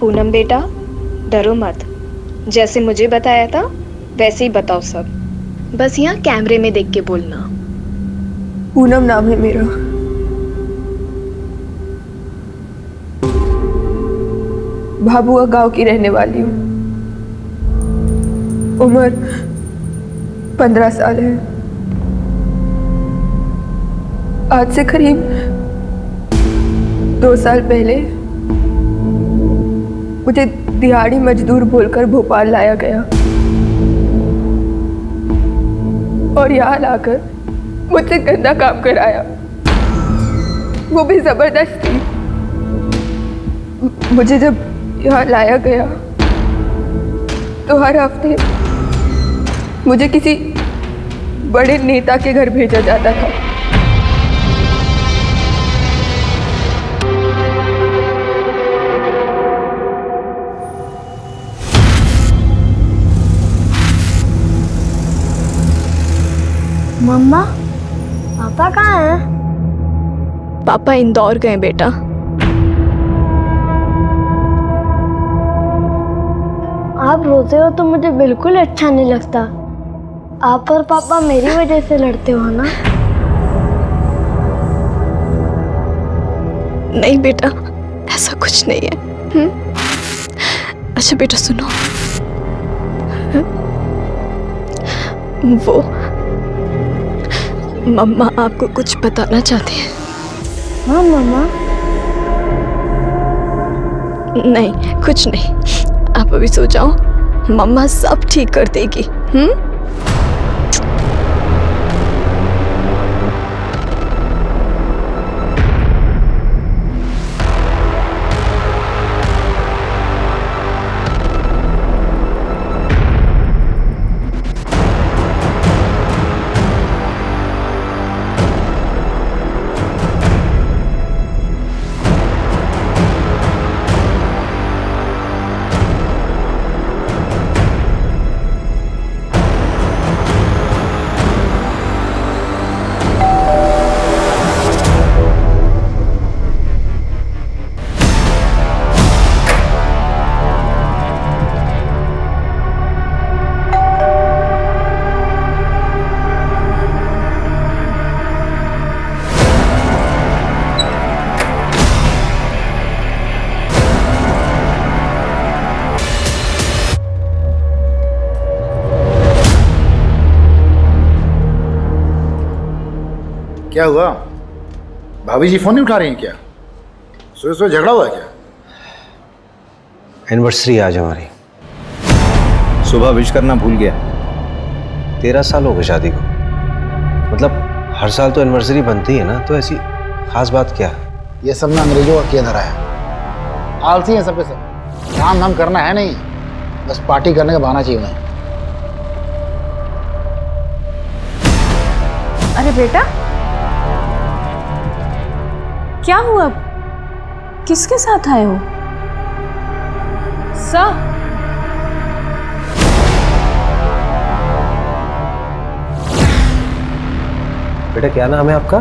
पूनम बेटा, डरो मत। जैसे मुझे बताया था वैसे ही बताओ सब। बस यहाँ कैमरे में देख के बोलना। पूनम नाम है मेरा। भाभुआ गांव की रहने वाली हूँ। उम्र 15 साल है। आज से करीब 2 साल पहले मुझे दिहाड़ी मजदूर बोलकर भोपाल लाया गया और यहाँ लाकर मुझसे गंदा काम कराया, वो भी जबरदस्ती। मुझे जब यहाँ लाया गया तो हर हफ्ते मुझे किसी बड़े नेता के घर भेजा जाता था। मम्मा, पापा कहाँ हैं? पापा इंदौर गए बेटा। आप रोते हो तो मुझे बिल्कुल अच्छा नहीं लगता। आप और पापा मेरी वजह से लड़ते हो ना? नहीं बेटा, ऐसा कुछ नहीं है। अच्छा बेटा सुनो, वो मम्मा आपको कुछ बताना चाहती हैं। हाँ मम्मा। नहीं कुछ नहीं, आप अभी सो जाओ, मम्मा सब ठीक कर देगी। क्या हुआ? भाभी जी फोन नहीं उठा रही हैं क्या? सुबह सुबह झगड़ा हुआ क्या? एनिवर्सरी आज हमारी। सुबह विश करना भूल गया। 13 साल हो गए शादी को। मतलब हर साल तो एनिवर्सरी बनती है ना, तो ऐसी खास बात क्या है? ये सब ना अंग्रेजों का किया धरा है। आलसी है सब के सब। काम धाम करना है नहीं, बस पार्टी करने का बहाना चाहिए उन्हें। अरे बेटा, क्या हुआ? किसके साथ आए हो? सर, बेटा क्या नाम है आपका?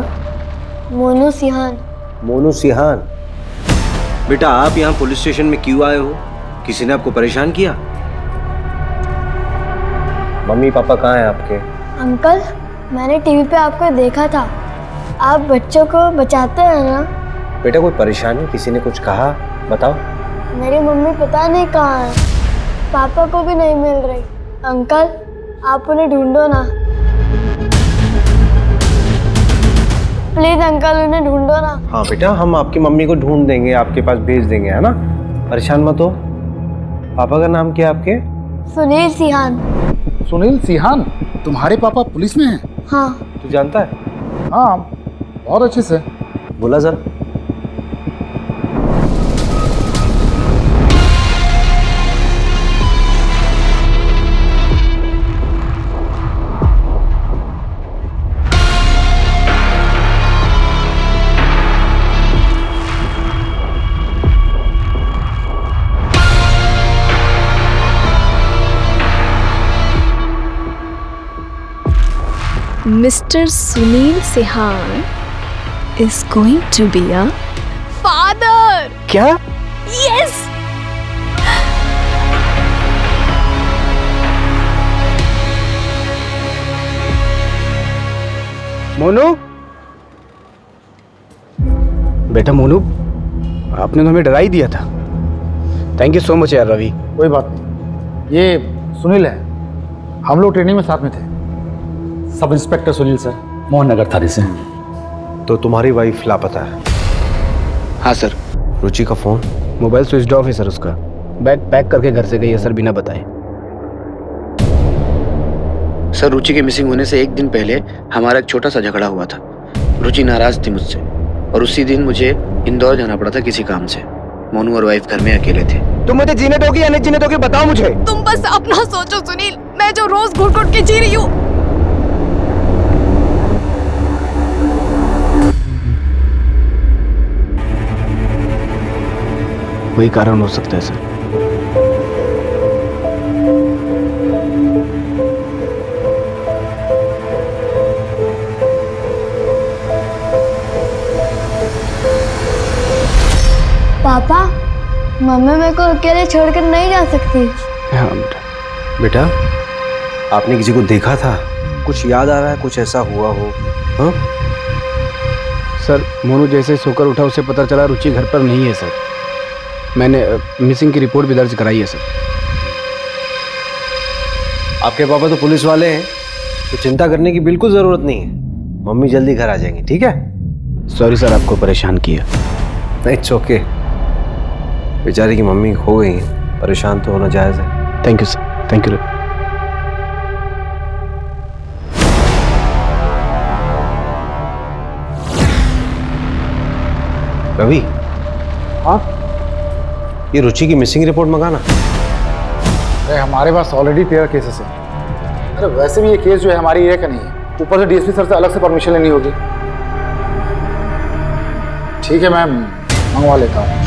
मोनू सिहान। मोनू सिहान। बेटा आप यहाँ पुलिस स्टेशन में क्यों आए हो? किसी ने आपको परेशान किया? मम्मी पापा कहाँ हैं आपके? अंकल, मैंने टीवी पे आपको देखा था। आप बच्चों को बचाते हैं ना? बेटा कोई परेशानी, किसी ने कुछ कहा? बताओ। मेरी मम्मी पता नहीं कहाँ है, पापा को भी नहीं मिल रही। अंकल, आप उन्हें ढूंढो ना, प्लीज अंकल, उन्हें ढूंढो ना। हाँ बेटा, हम आपकी मम्मी को ढूंढ देंगे, आपके पास भेज देंगे, है ना? परेशान मत हो। पापा का नाम क्या है आपके? सुनील सिहान। सुनील सिहान? तुम्हारे पापा पुलिस में हैं? हाँ। तू जानता है? हाँ, बहुत अच्छे से। बोला sir. Mr. Sunil Sihan is going to be a father. क्या? Yes. मोनू, बेटा मोनू, आपने तो हमें डरा ही दिया था। थैंक यू सो मच यार रवि। कोई बात नहीं, ये सुनील है, हम लोग ट्रेनिंग में साथ में थे। Sub inspector Sunil sir, Mohan Nagar थाने से। तो तुम्हारी वाइफ लापता है? हाँ सर। रुचि का फोन? मोबाइल स्विच ऑफ है सर उसका। बैग पैक करके घर से गई है सर, बिना बताए। सर, रुचि के मिसिंग होने से एक दिन पहले हमारा एक छोटा सा झगड़ा हुआ था। रुचि नाराज थी मुझसे और उसी दिन मुझे इंदौर जाना पड़ा था किसी काम से। मोनू और वाइफ घर में अकेले थे। तुम मुझे जीने दोगे या नहीं जीने दोगे, बताओ मुझे। तुम बस अपना सोचो सुनील, मैं जो रोज घुट घुट के जी रही हूँ। वही कारण हो सकता है सर। पापा, मम्मी मेरे को अकेले छोड़कर नहीं जा सकती। हाँ बेटा। बेटा, आपने किसी को देखा था? कुछ याद आ रहा है, कुछ ऐसा हुआ हो? हाँ सर, मोनू जैसे सोकर उठा उसे पता चला रुचि घर पर नहीं है सर। मैंने मिसिंग की रिपोर्ट भी दर्ज कराई है सर। आपके पापा तो पुलिस वाले हैं, तो चिंता करने की बिल्कुल जरूरत नहीं है। मम्मी जल्दी घर आ जाएंगी, ठीक है? सॉरी सर, आपको परेशान किया। नहीं, इट्स ओके। बेचारी की मम्मी खो गई है, परेशान तो होना जायज़ है। Thank you sir, thank you. Ravi, हाँ, ये रुचि की मिसिंग रिपोर्ट मंगाना। अरे हमारे पास ऑलरेडी 13 केसेस हैं। अरे वैसे भी ये केस जो है हमारी एरिया का नहीं है, ऊपर से डीएसपी सर से अलग से परमिशन लेनी होगी। ठीक है, मैं मंगवा लेता हूँ।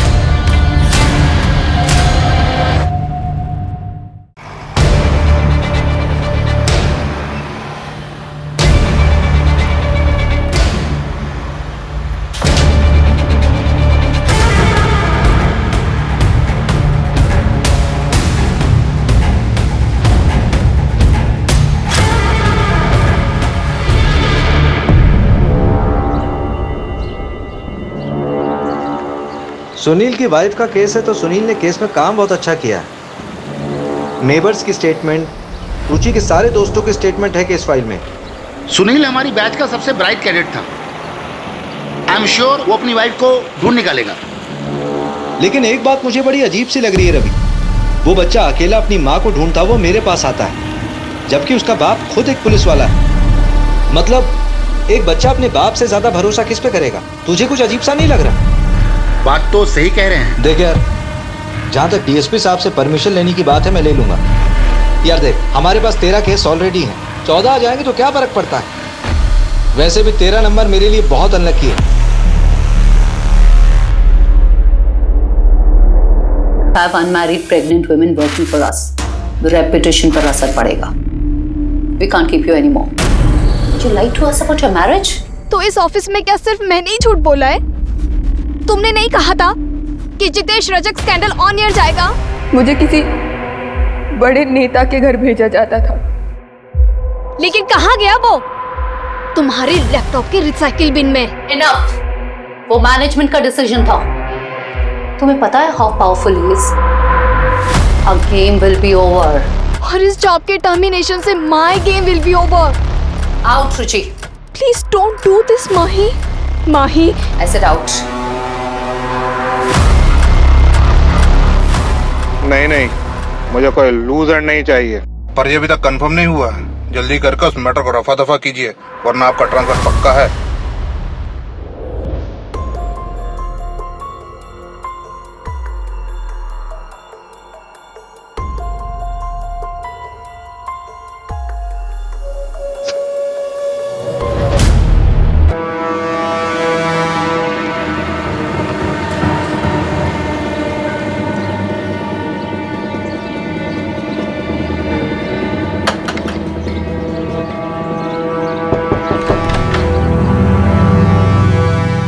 सुनील की वाइफ का केस है तो सुनील ने केस में काम बहुत अच्छा किया है। नेबर्स की स्टेटमेंट, रुचि के सारे दोस्तों की स्टेटमेंट है केस फाइल में। सुनील हमारी बैच का सबसे ब्राइट कैडेट था। आई एम श्योर वो अपनी वाइफ को ढूंढ निकालेगा। लेकिन एक बात मुझे बड़ी अजीब सी लग रही है रवि, वो बच्चा अकेला अपनी माँ को ढूंढता हुआ मेरे पास आता है, जबकि उसका बाप खुद एक पुलिस वाला है। मतलब एक बच्चा अपने बाप से ज्यादा भरोसा किस पे करेगा? तुझे कुछ अजीब सा नहीं लग रहा? बात तो सही कह रहे हैं। देख यार, जहां तक डीएसपी साहब से परमिशन लेने की बात है, मैं ले लूंगा। यार देख, हमारे पास 13 केस ऑलरेडी हैं, 14 आ जाएंगे तो क्या फर्क पड़ता है? वैसे भी 13 नंबर मेरे लिए बहुत अनलकी है। Have unmarried pregnant women working for us. The reputation पर असर पड़ेगा। We can't keep you anymore. You lied to us about your marriage? तो इस ऑफिस में क्या सिर्फ मैंने ही झूठ बोला है? तुमने नहीं कहा था कि Jitesh Rajak scandal on air जाएगा? मुझे किसी बड़े नेता के घर भेजा जाता था। लेकिन कहाँ गया वो? तुम्हारे लैपटॉप के रिसाइकिल बिन में। Enough. वो मैनेजमेंट का डिसीजन था। तुम्हें पता है how powerful he is? Our game will be over. और इस जॉब के टर्मिनेशन से my game will be over. Out, Ruchi. Please don't do this, Mahi. Mahi. I said out. नहीं नहीं, मुझे कोई लूजर नहीं चाहिए। पर ये अभी तक कंफर्म नहीं हुआ है। जल्दी करके उस मैटर को रफा दफा कीजिए, वरना आपका ट्रांसफर पक्का है।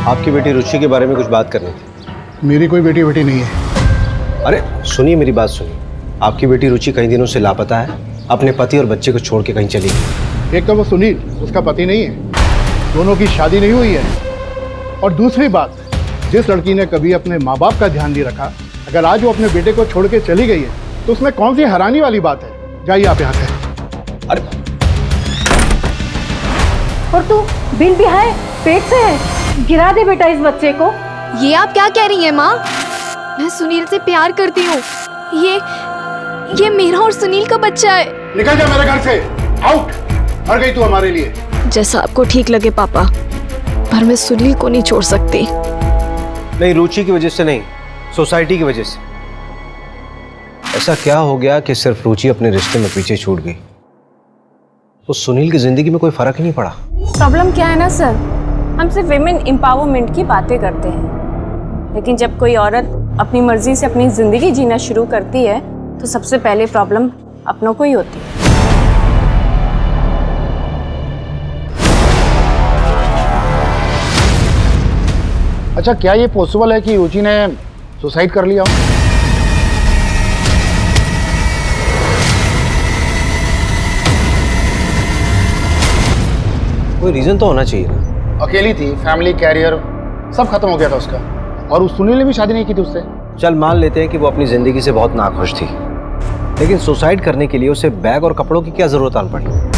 आपकी बेटी रुचि के बारे में कुछ बात करनी थी। मेरी कोई बेटी नहीं है। अरे सुनिए, मेरी बात सुनिए। आपकी बेटी रुचि कई दिनों से लापता है, अपने पति और बच्चे को छोड़ के कहीं चली गई। एक तो वो सुनील उसका पति नहीं है, दोनों की शादी नहीं हुई है। और दूसरी बात, जिस लड़की ने कभी अपने माँ बाप का ध्यान नहीं रखा, अगर आज वो अपने बेटे को छोड़ के चली गई है तो उसमें कौन सी हैरानी वाली बात है। जाइए आप यहाँ से। अरे और तू बिल भी है, पेट से है, गिरा दे बेटा इस बच्चे को। ये आप क्या कह रही हैं माँ? मैं सुनील से प्यार करती हूँ। ये मेरा और सुनील का बच्चा है। निकल जा मेरे घर से, आउट। मर गई तू हमारे लिए। जैसा आपको ठीक लगे पापा, पर मैं सुनील को नहीं छोड़ सकती। नहीं, रुचि की वजह से नहीं, सोसाइटी की वजह से। ऐसा क्या हो गया कि सिर्फ रुचि अपने रिश्ते में पीछे छूट गई, तो सुनील की जिंदगी में कोई फर्क ही नहीं पड़ा। प्रॉब्लम क्या है ना सर, हम सिर्फ विमेन एम्पावरमेंट की बातें करते हैं, लेकिन जब कोई औरत अपनी मर्जी से अपनी जिंदगी जीना शुरू करती है तो सबसे पहले प्रॉब्लम अपनों को ही होती है। अच्छा, क्या ये पॉसिबल है कि रुचि ने सुसाइड कर लिया हो? कोई रीजन तो होना चाहिए ना। अकेली थी, फैमिली, कैरियर सब खत्म हो गया था उसका, और उस सुनील ने भी शादी नहीं की थी उससे। चल मान लेते हैं कि वो अपनी जिंदगी से बहुत नाखुश थी, लेकिन सुसाइड करने के लिए उसे बैग और कपड़ों की क्या जरूरत आ पड़ी?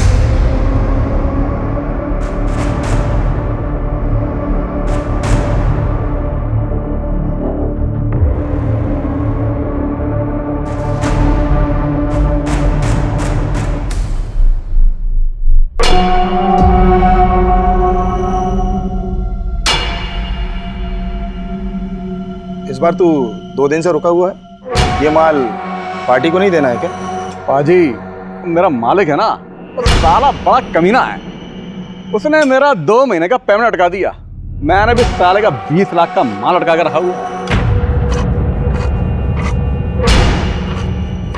इस बार तू 2 दिन से रुका हुआ है, ये माल पार्टी को नहीं देना है क्या? पाजी, मेरा मालिक है ना, वो साला बड़ा कमीना है। उसने मेरा 2 महीने का पेमेंट अटका दिया। मैंने भी साले का 20 लाख का माल अटका कर रखा हुआ।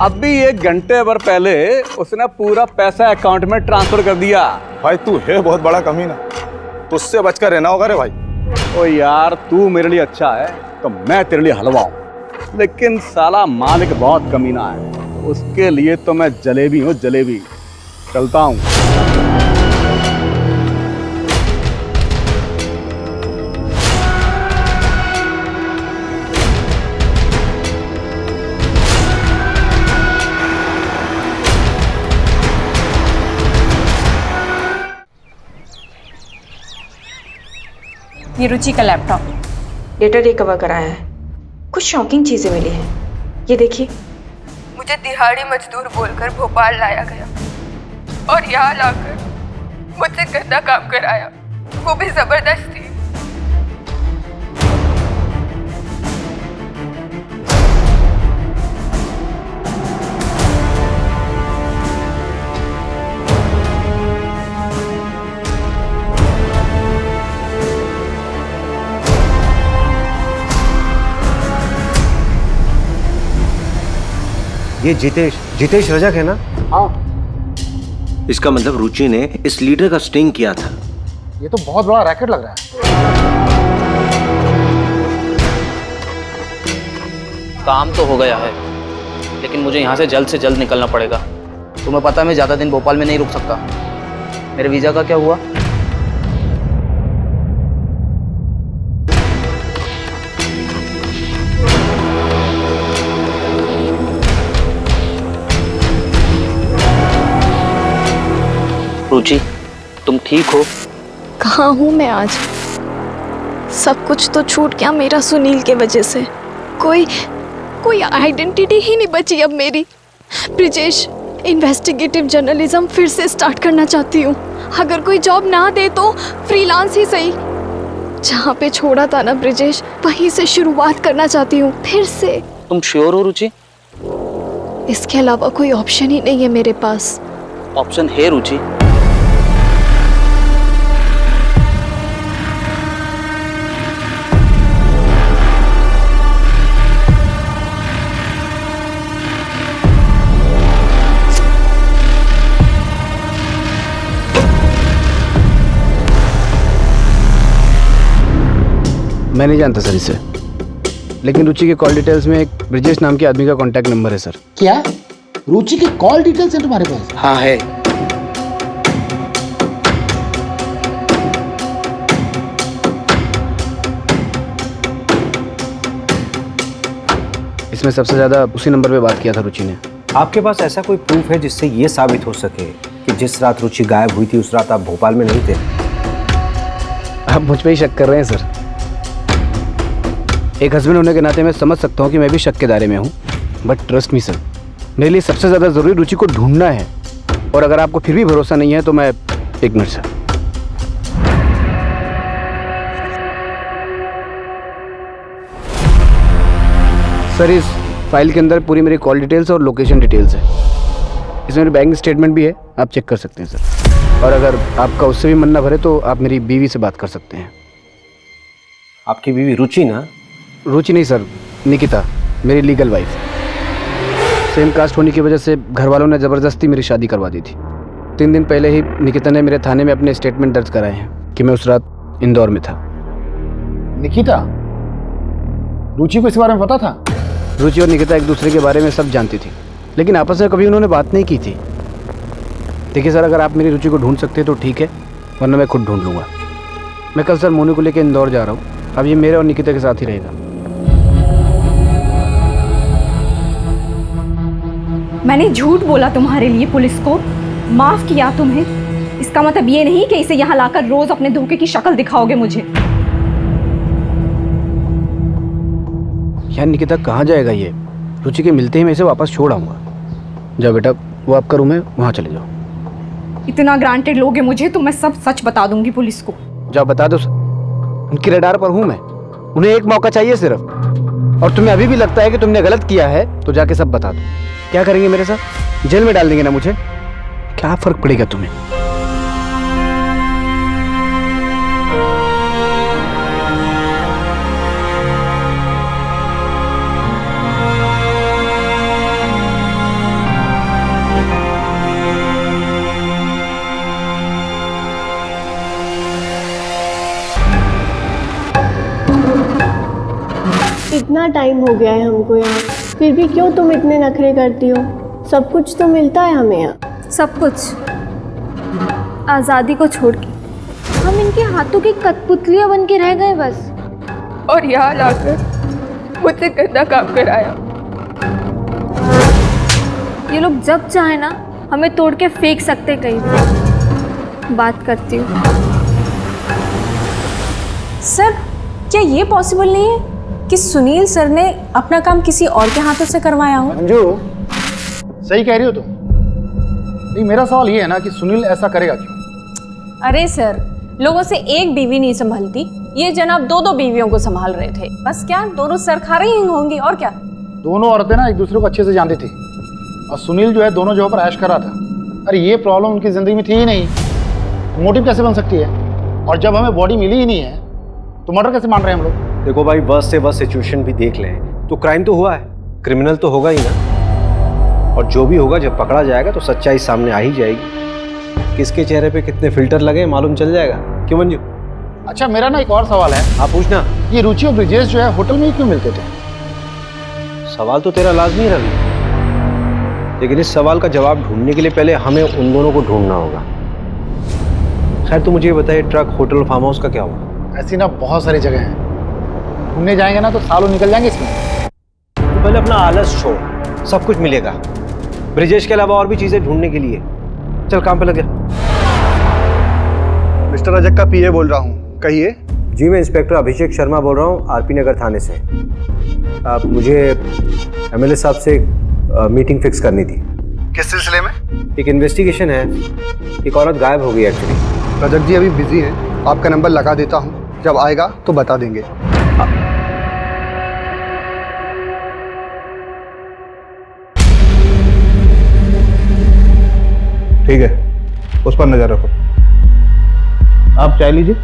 अभी 1 घंटे भर पहले उसने पूरा पैसा अकाउंट में ट्रांसफर कर दिया। भाई तू है बहुत बड़ा कमीना, तुझसे बचकर रहना होगा रे भाई। ओ यार, तू मेरे लिए अच्छा है तो मैं तेरे लिए हलवा हूं, लेकिन साला मालिक बहुत कमीना है, उसके लिए तो मैं जलेबी हूं, जलेबी। चलता हूं। ये रुचि का लैपटॉप, डेटा रिकवर कराया है, कुछ शॉकिंग चीजें मिली हैं। ये देखिए। मुझे दिहाड़ी मजदूर बोलकर भोपाल लाया गया और यहाँ लाकर मुझसे गंदा काम कराया, वो भी जबरदस्ती। ये जितेश रजक है ना? हाँ। इसका मतलब रुचि ने इस लीडर का स्टिंग किया था। ये तो बहुत बड़ा रैकेट लग रहा है। काम तो हो गया है, लेकिन मुझे यहाँ से जल्द निकलना पड़ेगा। तुम्हें पता है मैं ज़्यादा दिन भोपाल में नहीं रुक सकता। मेरे वीज़ा का क्या हुआ? रुचि, तुम ठीक हो? कहाँ हूँ मैं आज? सब कुछ तो छूट गया मेरा सुनील के वजह से। कोई आइडेंटिटी ही नहीं बची अब मेरी। ब्रिजेश, इन्वेस्टिगेटिव जर्नलिज्म फिर से स्टार्ट करना चाहती हूँ। अगर कोई जॉब ना दे तो फ्रीलांस ही सही। जहाँ पे छोड़ा था ना ब्रिजेश, वहीं से शुरुआत करना चाहती हूँ फिर से। तुम श्योर हो रुचि? इसके अलावा कोई ऑप्शन ही नहीं है मेरे पास। ऑप्शन है रुचि। मैं नहीं जानता सर इसे, लेकिन रुचि के कॉल डिटेल्स में एक ब्रिजेश नाम के आदमी का कॉन्टैक्ट नंबर है सर। क्या रुचि की कॉल डिटेल्स है तुम्हारे पास? हाँ है। जिसमें सबसे ज़्यादा उसी नंबर पे बात किया था रुचि ने। आपके पास ऐसा कोई प्रूफ है जिससे ये साबित हो सके कि जिस रात रुचि गायब हुई थी उस रात आप भोपाल में नहीं थे? आप मुझ पे ही शक कर रहे हैं सर। एक हस्बैंड होने के नाते मैं समझ सकता हूँ कि मैं भी शक के दायरे में हूँ, बट ट्रस्ट मी सर, मेरे लिए सबसे ज़्यादा ज़रूरी रुचि को ढूंढना है। और अगर आपको फिर भी भरोसा नहीं है तो मैं एक मिनट सर, इस फाइल के अंदर पूरी मेरी कॉल डिटेल्स और लोकेशन डिटेल्स है। इसमें मेरी बैंक स्टेटमेंट भी है, आप चेक कर सकते हैं सर। और अगर आपका उससे भी मन ना भरे तो आप मेरी बीवी से बात कर सकते हैं। आपकी बीवी रुचि ना? रुचि नहीं सर, निकिता, मेरी लीगल वाइफ। सेम कास्ट होने की वजह से घर वालों ने ज़बरदस्ती मेरी शादी करवा दी थी। 3 दिन पहले ही निकिता ने मेरे थाने में अपने स्टेटमेंट दर्ज कराए हैं कि मैं उस रात इंदौर में था। निकिता, रुचि को इस बारे में पता था? रुचि और निकिता एक दूसरे के बारे में सब जानती थी, लेकिन आपस में कभी उन्होंने बात नहीं की थी। देखिए सर, अगर आप मेरी रुचि को ढूंढ सकते हैं तो ठीक है, वरना मैं खुद ढूंढ लूँगा। मैं कल सर मोनू को लेकर इंदौर जा रहा हूँ। अब ये मेरे और निकिता के साथ ही रहेगा। मैंने झूठ बोला तुम्हारे लिए पुलिस को, माफ किया तुम्हें। इसका मतलब ये नहीं कि इसे यहाँ लाकर रोज अपने धोखे की शक्ल दिखाओगे मुझे। यार निकिता कहाँ जाएगा ये? रुचि के मिलते ही मैं इसे वापस छोड़ आऊँगा। जाओ बेटा, वो आपका रूम है, वहाँ चले जाओ। इतना ग्रांटेड लोगे मुझे तो मैं सब सच बता दूंगी पुलिस को। जाओ बता दो सर, उनकी रडार पर हूँ मैं। उन्हें एक मौका चाहिए सिर्फ। और तुम्हें अभी भी लगता है कि तुमने गलत किया है तो जाके सब बता दो। क्या करेंगे मेरे साथ? जेल में डाल देंगे ना मुझे? क्या फर्क पड़ेगा तुम्हें? इतना टाइम हो गया है हमको यहाँ, फिर भी क्यों तुम इतने नखरे करती हो? सब कुछ तो मिलता है हमें यहाँ। सब कुछ आज़ादी को छोड़ के हम इनके हाथों की कठपुतलियाँ बन के रह गए बस। और यहाँ लाकर मुझसे गंदा काम कराया। ये लोग जब चाहे ना हमें तोड़ के फेंक सकते कहीं भी। बात करती हूँ। सर, क्या ये पॉसिबल नहीं है कि सुनील सर ने अपना काम किसी और के हाथों से करवाया हो? अंजू, सही कह रही हो तुम। नहीं, मेरा सवाल ये है ना कि सुनील ऐसा करेगा क्यों? अरे सर, लोगों से एक बीवी नहीं संभलती, ये जनाब 2-2 बीवियों को संभाल रहे थे। बस क्या दोनों सरखारी ही होंगी और क्या? दोनों औरतें ना एक दूसरे को अच्छे से जानती थी, और सुनील जो है दोनों जगह पर ऐश कर रहा था। अरे ये प्रॉब्लम उनकी जिंदगी में थी ही नहीं, मोटिव कैसे बन सकती है? और जब हमें बॉडी मिली ही नहीं है तो मर्डर कैसे मान रहे हैं हम लोग? देखो भाई, वर्स्ट से वर्स्ट सिचुएशन भी देख लें तो क्राइम तो हुआ है, क्रिमिनल तो होगा ही ना। और जो भी होगा जब पकड़ा जाएगा तो सच्चाई सामने आ ही जाएगी। किसके चेहरे पे कितने फिल्टर लगे मालूम चल जाएगा। क्यों मंजू? अच्छा, मेरा ना एक और सवाल है। आप पूछना। ये रुचि और ब्रिजेश जो है होटल में ही क्यों मिलते थे? सवाल तो तेरा लाजमी है रवि, लेकिन इस सवाल का जवाब ढूंढने के लिए पहले हमें उन दोनों को ढूंढना होगा। खैर तू मुझे बताइए, ट्रक, होटल, फार्म हाउस का क्या हुआ? ऐसी ना बहुत सारी जगह हैं, घूमने जाएंगे ना तो सालों निकल जाएंगे इसमें। तो पहले अपना आलस छोड़, सब कुछ मिलेगा। ब्रिजेश के अलावा और भी चीजें ढूंढने के लिए। चल काम पे लग जा। मिस्टर रजक का पीए बोल रहा हूँ, कहिए। जी, मैं इंस्पेक्टर अभिषेक शर्मा बोल रहा हूँ, आरपी नगर थाने से। आप मुझे एमएलए साहब से मीटिंग फिक्स करनी थी। किस सिलसिले में? एक इन्वेस्टिगेशन है, एक औरत गायब हो गई एक्चुअली। रजक जी अभी बिजी हैं, आपका नंबर लगा देता हूँ, जब आएगा तो बता देंगे। ठीक है, उस पर नजर रखो। आप चाय लीजिए,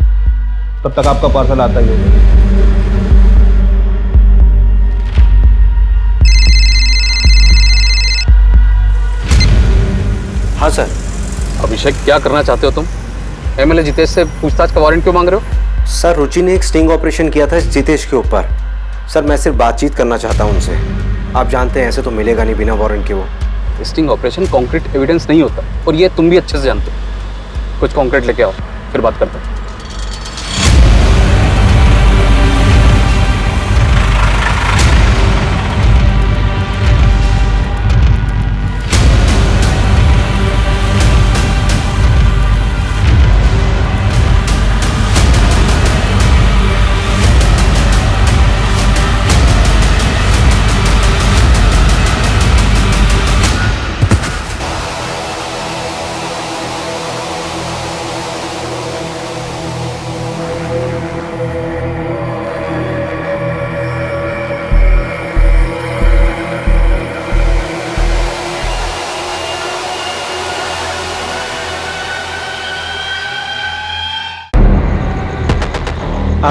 तब तक आपका पार्सल आता ही होगा। हाँ सर। अभिषेक, क्या करना चाहते हो तुम? एमएलए जितेश से पूछताछ का वारंट क्यों मांग रहे हो? सर, रुचि ने एक स्टिंग ऑपरेशन किया था जितेश के ऊपर। सर, मैं सिर्फ बातचीत करना चाहता हूँ उनसे। आप जानते हैं ऐसे तो मिलेगा नहीं बिना वारंट के। वो स्टिंग ऑपरेशन कॉन्क्रीट एविडेंस नहीं होता, और ये तुम भी अच्छे से जानते हो। कुछ कॉन्क्रीट लेके आओ, फिर बात करते हैं।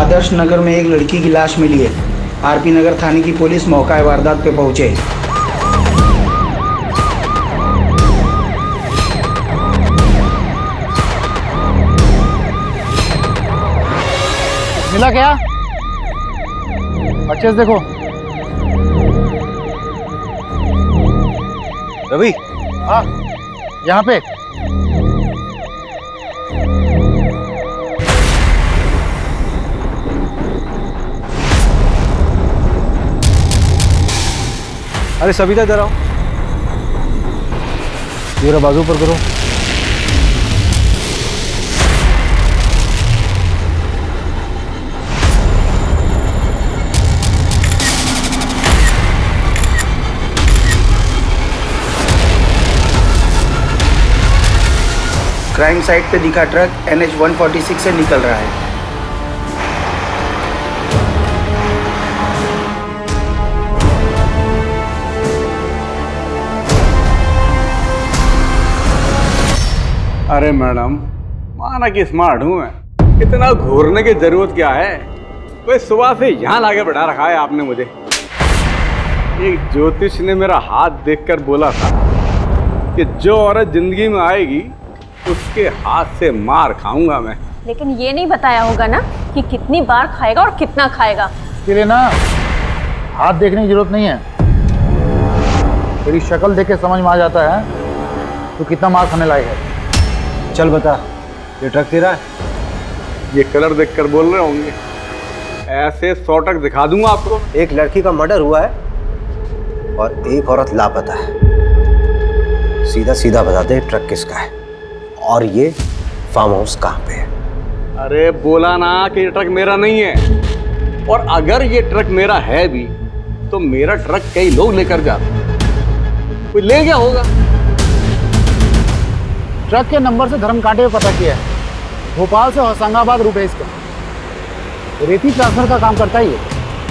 आदर्श नगर में एक लड़की की लाश मिली है। आरपी नगर थाने की पुलिस मौका वारदात पे पहुंचे। मिला क्या? अच्छे से देखो। रवि। हाँ, यहाँ पे। अरे सविता इधर आओ, मेरा बाजू पर करो। क्राइम साइट पे दिखा ट्रक NH 146 से निकल रहा है। अरे मैडम, माना कि स्मार्ट हूं मैं, इतना घूरने की जरूरत क्या है? कोई सुबह से यहाँ लाके बैठा रखा है आपने मुझे। एक ज्योतिष ने मेरा हाथ देखकर बोला था कि जो औरत जिंदगी में आएगी उसके हाथ से मार खाऊंगा मैं। लेकिन ये नहीं बताया होगा ना कि कितनी बार खाएगा और कितना खाएगा। इसके लिए ना हाथ देखने की जरूरत नहीं है, तेरी शक्ल देख के समझ में आ जाता है तो कितना मार खाने लायक है। चल बता, ये ट्रक तेरा है? ये कलर देखकर बोल रहे होंगे, ऐसे 100 ट्रक दिखा दूंगा आपको। एक लड़की का मर्डर हुआ है और एक औरत लापता है। सीधा सीधा बता दे ट्रक किसका है और ये फार्म हाउस कहाँ पे है? अरे बोला ना कि ये ट्रक मेरा नहीं है, और अगर ये ट्रक मेरा है भी तो मेरा ट्रक कई लोग लेकर जाते, कोई ले गया होगा। ट्रक के नंबर से धर्मकांटे में पता किया है, भोपाल से होशंगाबाद रूट है इसका। रेती ट्रांसफर का काम करता ही है।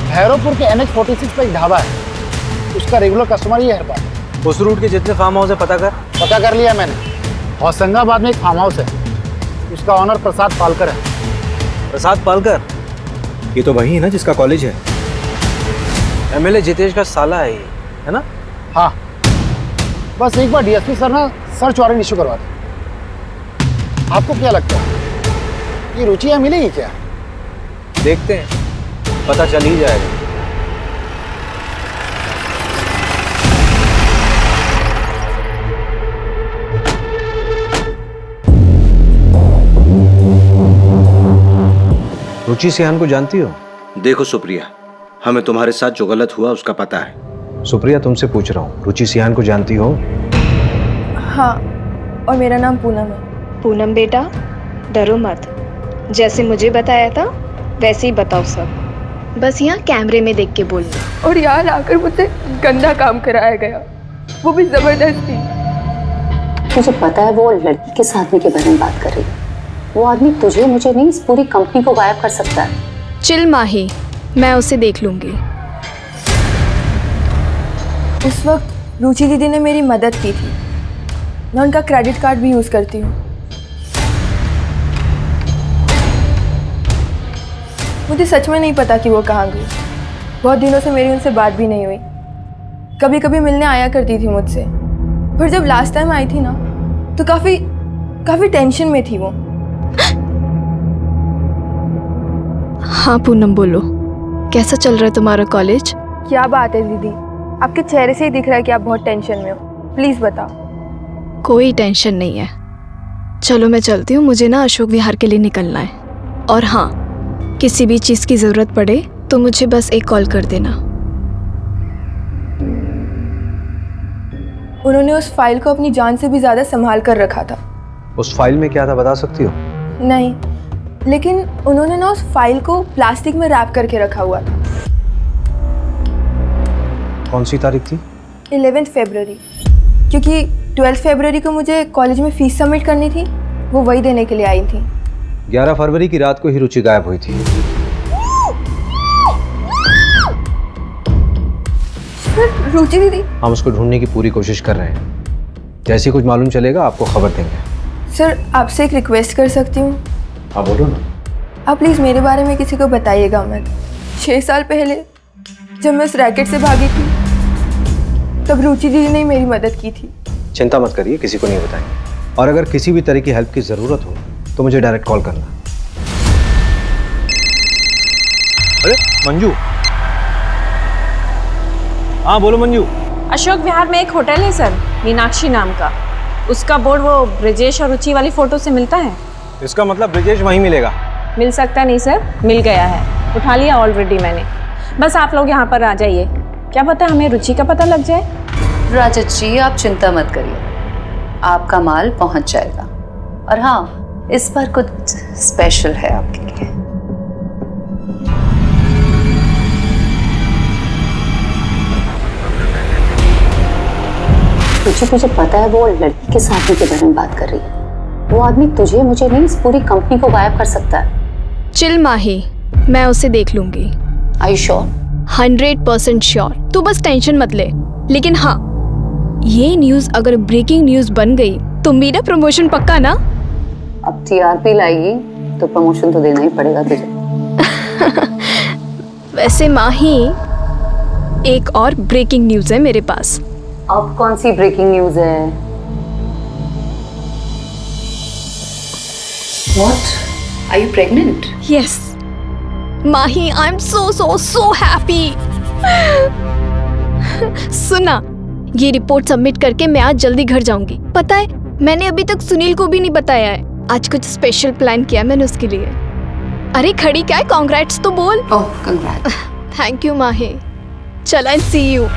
भैरवपुर के NH 46 पे एक ढाबा है, उसका रेगुलर कस्टमर ही है हर बार। उस रूट के जितने फार्म हाउस है पता कर लिया मैंने। होशंगाबाद में एक फार्म हाउस है, उसका ऑनर प्रसाद पालकर है। प्रसाद पालकर? ये तो वही है ना जिसका कॉलेज है। MLA जितेश का साला है ये, है ना? हाँ, बस एक बार DSP सर ना सर्च वारंट इशू करवा दे। आपको क्या लगता है ये रुचि यहाँ मिलेगी क्या? देखते हैं, पता चल ही जाएगा। रुचि सिहान को जानती हो? देखो सुप्रिया, हमें तुम्हारे साथ जो गलत हुआ उसका पता है। सुप्रिया, तुमसे पूछ रहा हूँ, रुचि सिहान को जानती हो? हाँ, और मेरा नाम पूनम है। पूनम बेटा, डरो मत, जैसे मुझे बताया था वैसे ही बताओ सब। बस यहाँ कैमरे में देख के बोलना। और यहाँ लाकर मुझसे गंदा काम कराया गया, वो भी जबरदस्ती। मुझे पता है वो लड़की के साथी के बारे में बात कर रही है। वो आदमी तुझे, मुझे नहीं, इस पूरी कंपनी को गायब कर सकता है। चिल माही, मैं उसे देख लूंगी। उस वक्त रुचि दीदी ने मेरी मदद की थी, मैं उनका क्रेडिट कार्ड भी यूज करती हूँ। मुझे सच में नहीं पता कि वो कहाँ गई। बहुत दिनों से मेरी उनसे बात भी नहीं हुई। कभी कभी मिलने आया करती थी मुझसे, पर जब लास्ट टाइम आई थी ना तो काफी टेंशन में थी वो। हाँ पूनम, बोलो, कैसा चल रहा है तुम्हारा कॉलेज? क्या बात है दीदी, आपके चेहरे से ही दिख रहा है कि आप बहुत टेंशन में हो। प्लीज बताओ। कोई टेंशन नहीं है, चलो मैं चलती हूँ, मुझे ना अशोक विहार के लिए निकलना है। और हाँ, किसी भी चीज़ की ज़रूरत पड़े तो मुझे बस एक कॉल कर देना। उन्होंने उस फाइल को अपनी जान से भी ज़्यादा संभाल कर रखा था। उस फाइल में क्या था बता सकती हो? नहीं, लेकिन उन्होंने ना उस फाइल को प्लास्टिक में रैप करके रखा हुआ था। कौन सी तारीख थी? 11 फरवरी, क्योंकि 12 फरवरी को मुझे कॉलेज में फीस सबमिट करनी थी, वो वही देने के लिए आई थी। 11 फरवरी की रात को ही रुचि गायब हुई थी। सर, रुचि दीदी? हम उसको ढूंढने की पूरी कोशिश कर रहे हैं, जैसे कुछ मालूम चलेगा आपको खबर देंगे। सर, आपसे एक रिक्वेस्ट कर सकती हूँ? हाँ बोलो ना। आप प्लीज़ मेरे बारे में किसी को बताइएगा मत। 6 साल पहले जब मैं उस रैकेट से भागी थी तब रुचि दीदी ने मेरी मदद की थी। चिंता मत करिए, किसी को नहीं बताएंगे। और अगर किसी भी तरह की हेल्प की ज़रूरत हो तो मुझे डायरेक्ट कॉल करना। अरे मंजू, हाँ बोलो मंजू। अशोक विहार में एक होटल है सर, मीनाक्षी नाम का। उसका बोर्ड वो ब्रिजेश और रुचि वाली फोटो से मिलता है। इसका मतलब ब्रिजेश वहीं मिलेगा? मिल सकता नहीं सर, मिल गया है, उठा लिया ऑलरेडी मैंने। बस आप लोग यहाँ पर आ जाइए, क्या पता हमें रुचि का पता लग जाए। राजत जी आप चिंता मत करिए, आपका माल पहुंच जाएगा। और हाँ, इस बार कुछ स्पेशल है आपके लिए। तुझे पता है वो लड़की के साथी के बारे में बात कर रही है। वो आदमी तुझे मुझे नहीं, इस पूरी कंपनी को गायब कर सकता है। चिल माही, मैं उसे देख लूंगी। Are you sure? 100% श्योर, तू बस टेंशन मत ले। लेकिन हाँ, ये न्यूज़ अगर ब्रेकिंग न्यूज़ बन गई तो मेरा प्रमोशन पक्का ना? अब टीआरपी लाएगी तो प्रमोशन तो देना ही पड़ेगा तुझे। वैसे माही, एक और ब्रेकिंग न्यूज़ है मेरे पास। अब कौन सी ब्रेकिंग न्यूज़ है? What? Are you pregnant? Yes. Mahi, I'm so happy. सुना, ये रिपोर्ट सबमिट करके मैं आज जल्दी घर जाऊंगी। पता है, मैंने अभी तक सुनील को भी नहीं बताया है। आज कुछ स्पेशल प्लान किया मैंने उसके लिए। अरे खड़ी क्या है, कांग्रेट्स तो बोल। ओह कंग्रेट्स। थैंक यू माही। चल, आई सी यू।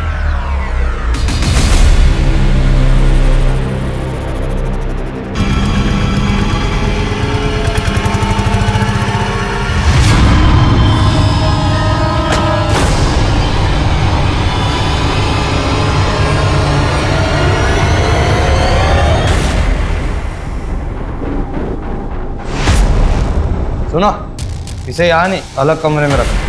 सुनो, इसे यहाँ नहीं, अलग कमरे में रखो।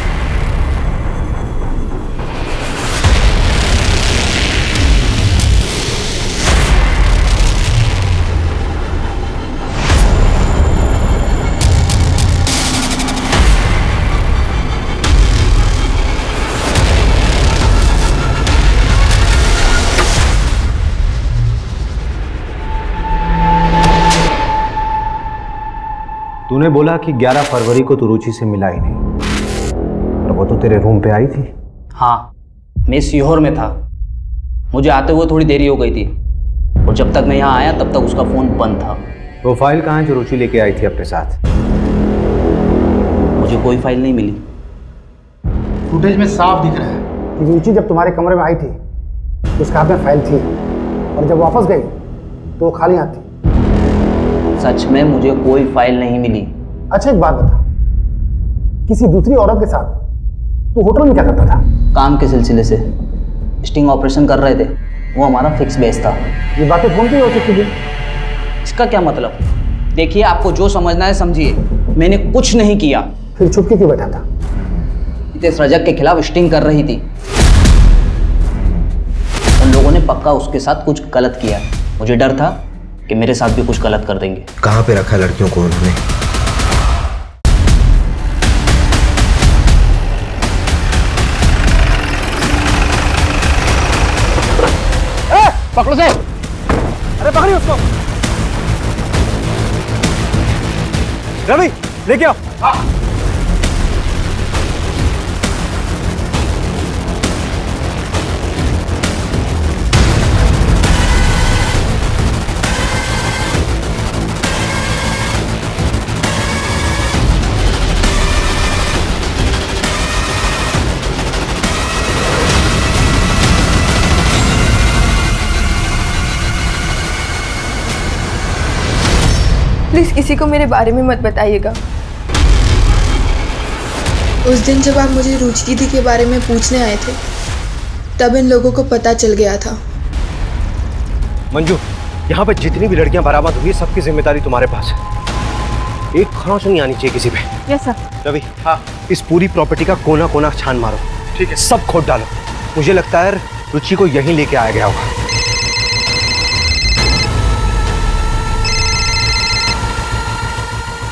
तूने बोला कि 11 फरवरी को तू रुचि से मिला ही नहीं, और वो तो तेरे रूम पे आई थी। हाँ, मैं सीहोर में था। मुझे आते हुए थोड़ी देरी हो गई थी, और जब तक मैं यहाँ आया तब तक उसका फ़ोन बंद था। वो फाइल कहाँ है जो रुचि लेके आई थी अपने साथ? मुझे कोई फाइल नहीं मिली। फुटेज में साफ दिख रहा है कि रुचि जब तुम्हारे कमरे में आई थी तो उसके हाथ में फाइल थी, और जब वापस गई तो वो खाली हाथ थी। सच में मुझे कोई फाइल नहीं मिली। अच्छा एक बात बता, किसी दूसरी औरत के साथ तू होटल में क्या करता था? काम के सिलसिले से स्टिंग ऑपरेशन कर रहे थे, वो हमारा फिक्स बेस था। ये बातें फोन पे हो सकती थी। इसका क्या मतलब? देखिए, आपको जो समझना है समझिए, मैंने कुछ नहीं किया। फिर छुप के क्यों बैठा था? जितेश रजक के खिलाफ स्टिंग कर रही थी, उन लोगों ने पक्का उसके साथ कुछ गलत किया। मुझे डर था कि मेरे साथ भी कुछ गलत कर देंगे। कहाँ पे रखा लड़कियों को उन्होंने? पकड़ो से, अरे पकड़िए उसको। रवि, लेके आओ। प्लीज़ किसी को मेरे बारे में मत बताइएगा। उस दिन जब आप मुझे रुचि दीदी के बारे में पूछने आए थे तब इन लोगों को पता चल गया था। मंजू, यहाँ पे जितनी भी लड़कियां बरामद हुई, सबकी जिम्मेदारी तुम्हारे पास है। एक खरोंच नहीं आनी चाहिए किसी पे। Yes sir. रवि, हाँ, इस पूरी प्रॉपर्टी का कोना कोना छान मारो। ठीक है, सब खोद डालो। मुझे लगता है रुचि को यहीं लेके आया गया होगा।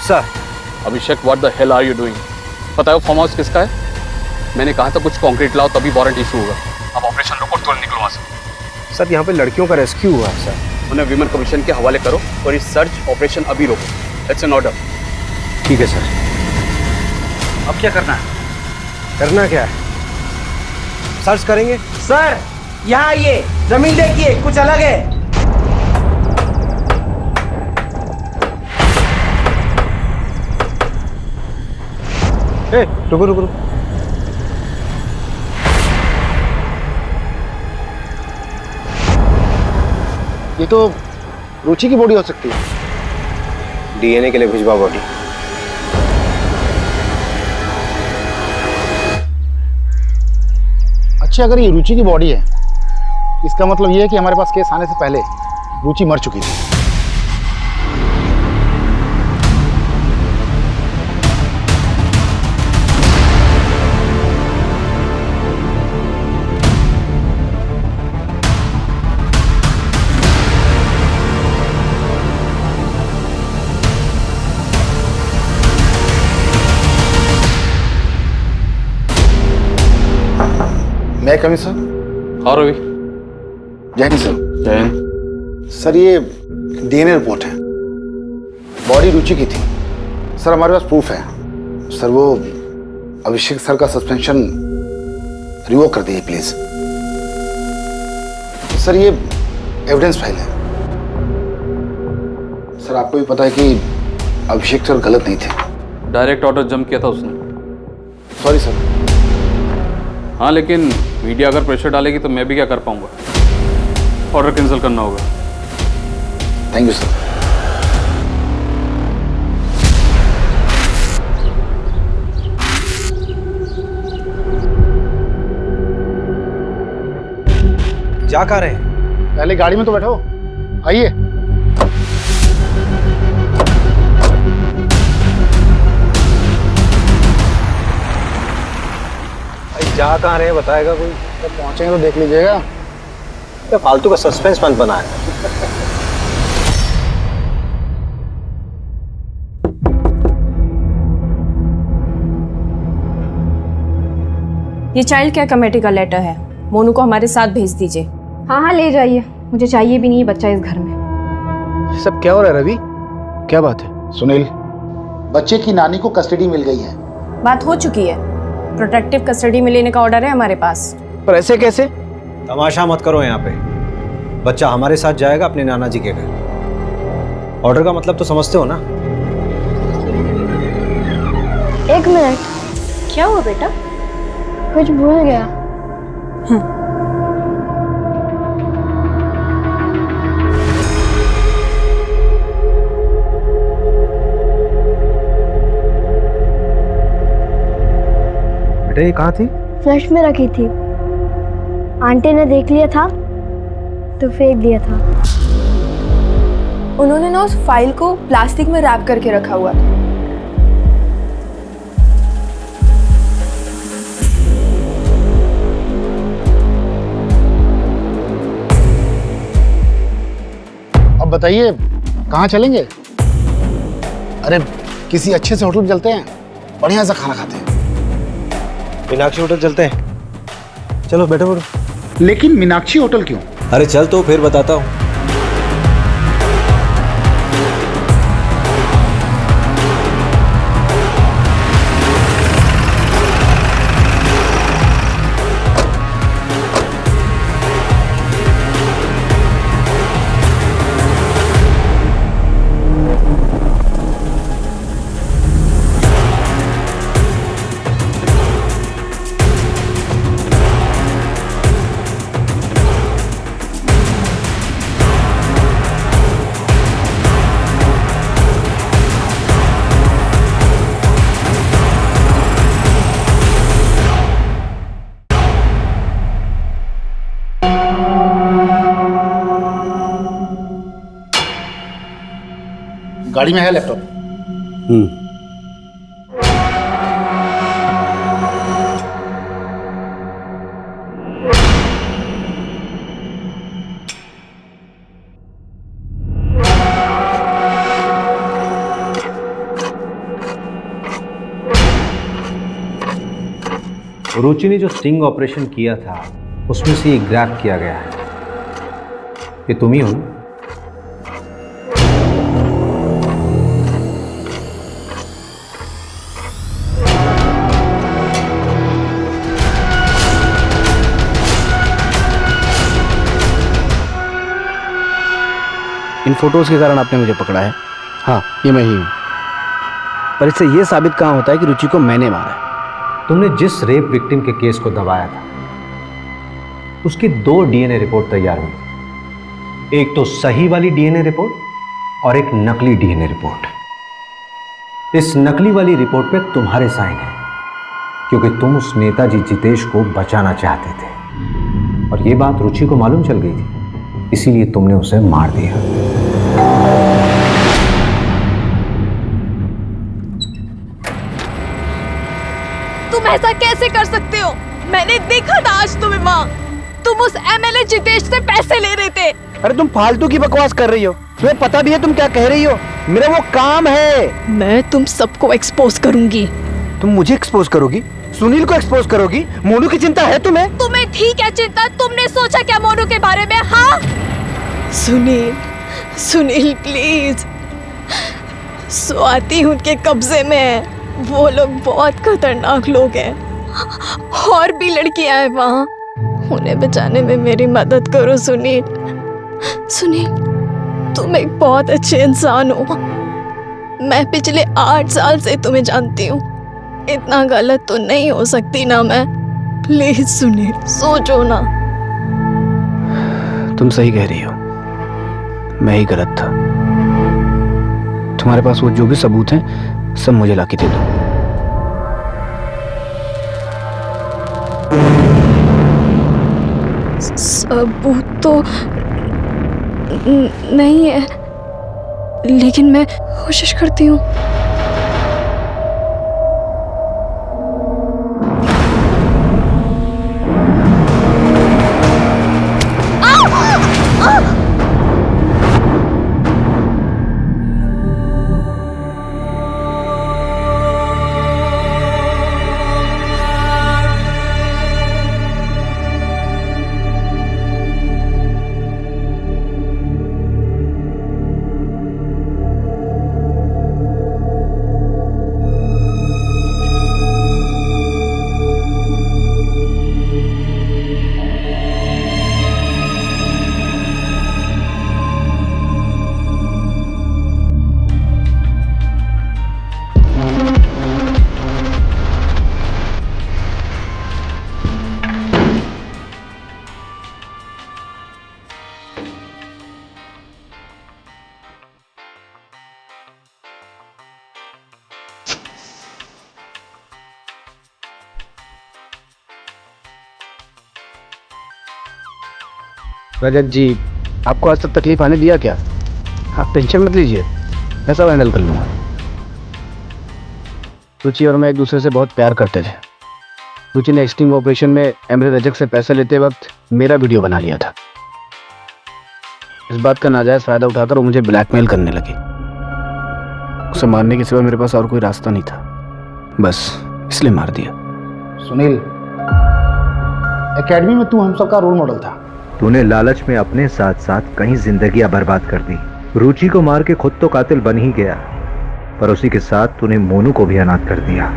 Sir, Abhishek what the hell are you doing? पता है वो फार्म हाउस किसका है? मैंने कहा था कुछ कंक्रीट लाओ तभी वारंट इशू होगा। अब ऑपरेशन रोको, तुरंत निकलो वहाँ से। सर यहाँ पे लड़कियों का रेस्क्यू हुआ है सर। उन्हें विमेन कमीशन के हवाले करो और इस सर्च ऑपरेशन अभी रोको। It's an order. ठीक है सर। अब क्या करना है? करना क्या है? सर्च करेंगे। सर यहाँ आइए, जमीन देखिए, कुछ अलग है। रुको रुको रुको। ये तो रुचि की बॉडी हो सकती है। डीएनए के लिए भिजवा बॉडी। अच्छा, अगर ये रुचि की बॉडी है, इसका मतलब ये है कि हमारे पास केस आने से पहले रुचि मर चुकी थी। मैं कमी सर? हाँ रवि। जय हिंद सर। जय हिंद। सर ये डीएनए रिपोर्ट है, बॉडी रुचि की थी। सर हमारे पास प्रूफ है। सर वो अभिषेक सर का सस्पेंशन रिवोक कर दीजिए प्लीज। सर ये एविडेंस फाइल है। सर आपको भी पता है कि अभिषेक सर गलत नहीं थे। डायरेक्ट ऑर्डर जम किया था उसने। Sorry sir. हाँ लेकिन मीडिया अगर प्रेशर डालेगी तो मैं भी क्या कर पाऊंगा? ऑर्डर कैंसिल करना होगा। Thank you sir. जा कहाँ रहे हैं? पहले गाड़ी में तो बैठो, आइए। जा कहाँ रहे हैं बताएगा कोई? जब पहुंचेंगे तो देख लीजिएगा। क्या फालतू का सस्पेंस मत बनाए। ये चाइल्ड केयर कमेटी का लेटर है, मोनू को हमारे साथ भेज दीजिए। हाँ हाँ ले जाइए, मुझे चाहिए भी नहीं बच्चा इस घर में। सब क्या हो रहा है रवि? क्या बात है? सुनील, बच्चे की नानी को कस्टडी मिल गई है। बात हो चुकी है, प्रोटेक्टिव कस्टडी में लेने का ऑर्डर है हमारे पास। पर ऐसे कैसे? तमाशा मत करो यहाँ पे। बच्चा हमारे साथ जाएगा अपने नाना जी के घर। ऑर्डर का मतलब तो समझते हो ना? एक मिनट। क्या हुआ बेटा? कुछ भूल गया। बेटा ये कहाँ थी? फ्लश में रखी थी, आंटी ने देख लिया था तो फेंक दिया था। उन्होंने ना उस फाइल को प्लास्टिक में रैप करके रखा हुआ था। अब बताइए कहाँ चलेंगे? अरे किसी अच्छे से होटल में चलते हैं, बढ़िया सा खाना खाते हैं। मीनाक्षी होटल चलते हैं। चलो बैठो बैठो। लेकिन मीनाक्षी होटल क्यों? अरे चल तो फिर बताता हूँ। गाड़ी में है लैपटॉप। रुचि ने जो स्टिंग ऑपरेशन किया था उसमें से ये ग्रैब किया गया है। ये तुम ही हो ना? इन फोटोज के कारण आपने मुझे पकड़ा है। हाँ, ये मैं ही हूँ। पर इससे ये साबित कहाँ होता है कि रुचि को मैंने मारा है। तुमने जिस रेप विक्टिम के केस को दबाया था उसकी 2 डीएनए रिपोर्ट तैयार हुई। एक तो सही वाली डीएनए रिपोर्ट और एक नकली डीएनए रिपोर्ट। इस नकली वाली रिपोर्ट पे तुम्हारे साइन है क्योंकि तुम उस नेताजी जितेश को बचाना चाहते थे और ये बात रुचि को मालूम चल गई थी, इसीलिए तुमने उसे मार दिया। तुम ऐसा कैसे कर सकते हो? मैंने देखा था आज तुम्हें वहाँ। तुम उस एमएलए जितेश से पैसे ले रहे थे। अरे तुम फालतू की बकवास कर रही हो। तुम्हें पता भी है तुम क्या कह रही हो? मेरा वो काम है। मैं तुम सबको एक्सपोज करूंगी। तुम मुझे एक्सपोज करोगी? सुनील को एक्सपोज करोगी? मोनू की चिंता है तुम्हें? तुम्हें ठीक है चिंता? तुमने सोचा क्या मोनू के बारे में? हाँ सुनील, सुनील प्लीज। स्वाति उनके कब्जे में है। वो लोग बहुत खतरनाक लोग हैं। और भी लड़कियां हैं वहाँ। उन्हें बचाने में मेरी मदद करो सुनील। सुनील, तुम एक बहुत अच्छे इंसान हो। मैं पिछले 8 साल से तुम्हें जानती हूँ। इतना गलत तो नहीं हो सकती ना मैं। प्लीज सुनील, सोचो ना। तुम सही कह रही हो, मैं ही गलत था। तुम्हारे पास वो जो भी सबूत हैं सब मुझे लाके दे दो। सबूत तो नहीं है, लेकिन मैं कोशिश करती हूँ। रजत जी, आपको आज तक तकलीफ आने दिया क्या? आप टेंशन मत लीजिए, मैं सब हैंडल कर लूँगा। रुचि और मैं एक दूसरे से बहुत प्यार करते थे। रुचि ने स्टिंग ऑपरेशन में एमएलए रजत से पैसे लेते वक्त मेरा वीडियो बना लिया था। इस बात का नाजायज फायदा उठाकर वो मुझे ब्लैकमेल करने लगी। उसे मारने के सिवा मेरे पास और कोई रास्ता नहीं था, बस इसलिए मार दिया। सुनील, एकेडमी में तू हम सबका रोल मॉडल था। तूने लालच में अपने साथ साथ कई जिंदगियां बर्बाद कर दी। रुचि को मार के खुद तो कातिल बन ही गया, पर उसी के साथ तूने मोनू को भी अनाथ कर दिया।